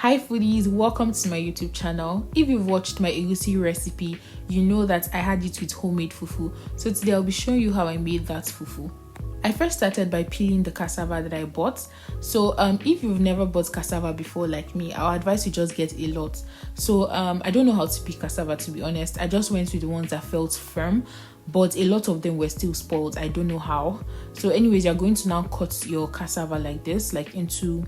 Hi foodies, welcome to my YouTube channel. If you've watched my Egusi recipe, you know that I had it with homemade fufu. So today I'll be showing you how I made that fufu. I first started by peeling the cassava that I bought. So if you've never bought cassava before like me, I'll advise you just get a lot. So I don't know how to pick cassava, to be honest. I just went with the ones that felt firm, but a lot of them were still spoiled. I don't know how. So anyways, you're going to now cut your cassava like this, like into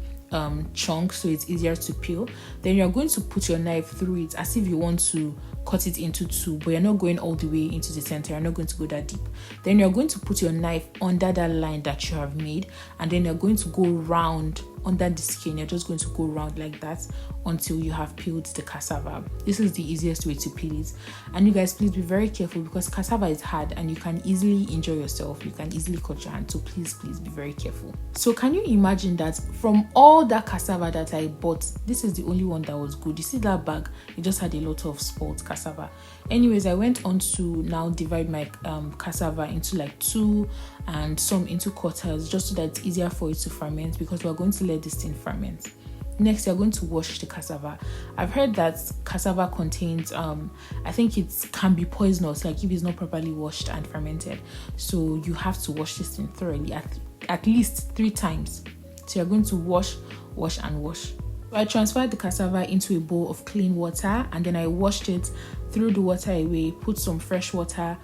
chunks, so it's easier to peel. Then you're going to put your knife through it as if you want to cut it into two, but you're not going all the way into the center. You're not going to go that deep. Then you're going to put your knife under that line that you have made, and then you're going to go round under the skin. You're just going to go round like that until you have peeled the cassava. This is the easiest way to peel it. And you guys, please be very careful because cassava is hard and you can easily injure yourself. You can easily cut your hand, so please be very careful. So can you imagine that from all that cassava that I bought, this is the only one that was good? You see that bag, it just had a lot of spoiled cassava. Anyways, I went on to now divide my cassava into like two and some into quarters, just so that it's easier for it to ferment, because we're going to let this thing ferment. Next, you're going to wash the cassava. I've heard that cassava contains I think it can be poisonous, like if it's not properly washed and fermented. So you have to wash this thing thoroughly at least 3 times. So you're going to wash and wash. I transferred the cassava into a bowl of clean water, and then I washed it, threw the water away, put some fresh water,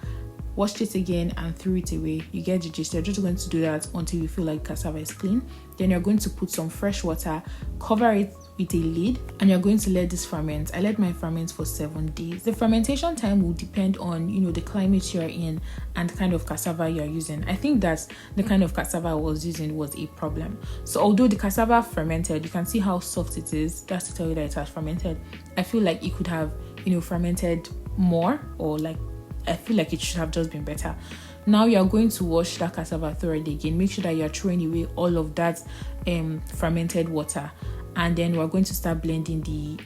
washed it again and threw it away. You get the gist. You're just going to do that until you feel like cassava is clean. Then you're going to put some fresh water, cover it with a lid, and you're going to let this ferment. I let mine ferment for 7 days. The fermentation time will depend on, the climate you're in and the kind of cassava you're using. I think that the kind of cassava I was using was a problem. So although the cassava fermented, you can see how soft it is. That's to tell you that it has fermented. I feel like it could have, fermented more, or I feel like it should have just been better. Now you're going to wash that cassava thoroughly again. Make sure that you're throwing away all of that fermented water. And then we're going to start blending the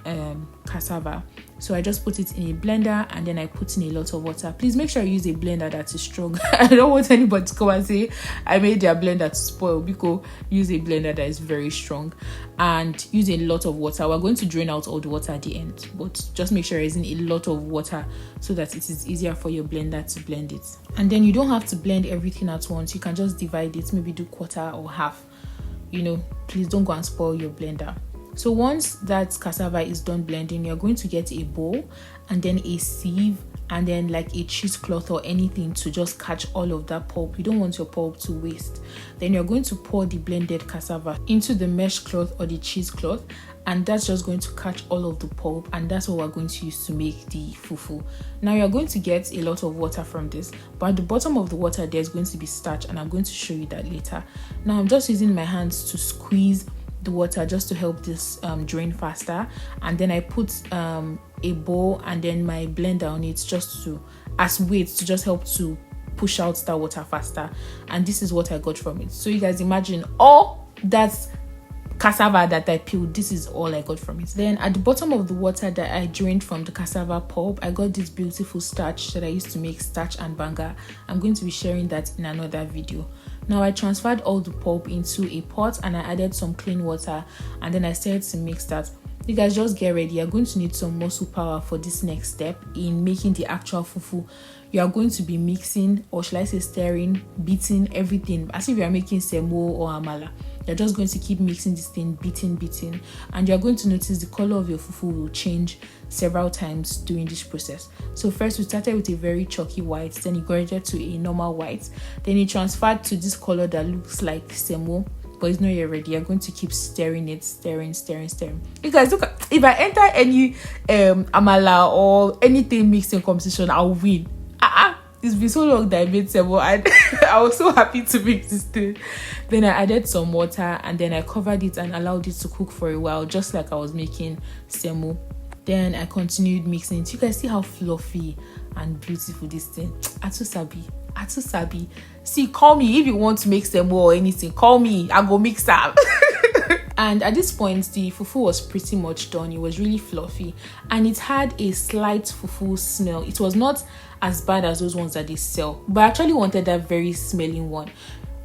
cassava. So I just put it in a blender, and then I put in a lot of water. Please make sure you use a blender that is strong. I don't want anybody to come and say I made their blender to spoil, because use a blender that is very strong and use a lot of water. We're going to drain out all the water at the end, but just make sure you're using a lot of water so that it is easier for your blender to blend it. And then you don't have to blend everything at once. You can just divide it, maybe do quarter or half. Please don't go and spoil your blender. So once that cassava is done blending, you're going to get a bowl and then a sieve and then like a cheesecloth or anything to just catch all of that pulp. You don't want your pulp to waste. Then you're going to pour the blended cassava into the mesh cloth or the cheesecloth, and that's just going to catch all of the pulp, and that's what we're going to use to make the fufu. Now you're going to get a lot of water from this, but at the bottom of the water there's going to be starch, and I'm going to show you that later. Now I'm just using my hands to squeeze the water just to help this drain faster, and then I put a bowl and then my blender on it just as weights to just help to push out that water faster. And this is what I got from it. So you guys imagine all that cassava that I peeled, this is all I got from it. Then at the bottom of the water that I drained from the cassava pulp, I got this beautiful starch that I used to make starch and banga. I'm going to be sharing that in another video. Now I transferred all the pulp into a pot, and I added some clean water, and then I started to mix that. You guys just get ready. You're going to need some muscle power for this next step in making the actual fufu. You are going to be mixing, or should I say stirring, beating everything as if you are making semo or amala. You're just going to keep mixing this thing, beating, and you're going to notice the color of your fufu will change several times during this process. So first we started with a very chalky white, then it graduated to a normal white, then it transferred to this color that looks like semo, but it's not yet ready. You're going to keep stirring it, stirring. You guys look, if I enter any amala or anything mixed in competition, I'll win. It's been so long that I made semo, and I was so happy to make this thing. Then I added some water, and then I covered it and allowed it to cook for a while, just like I was making semo. Then I continued mixing it. You guys see how fluffy and beautiful this thing. Atusabi. See, call me if you want to make semo or anything. Call me, I go mix up. And at this point, the fufu was pretty much done. It was really fluffy, and it had a slight fufu smell. It was not as bad as those ones that they sell, but I actually wanted that very smelling one.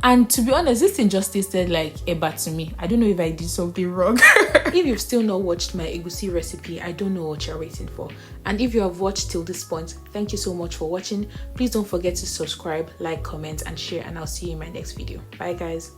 And to be honest, this thing just tasted like eba to me. I don't know if I did something wrong. If you've still not watched my egusi recipe, I don't know what you're waiting for. And if you have watched till this point, thank you so much for watching. Please don't forget to subscribe, like, comment, and share, and I'll see you in my next video. Bye guys.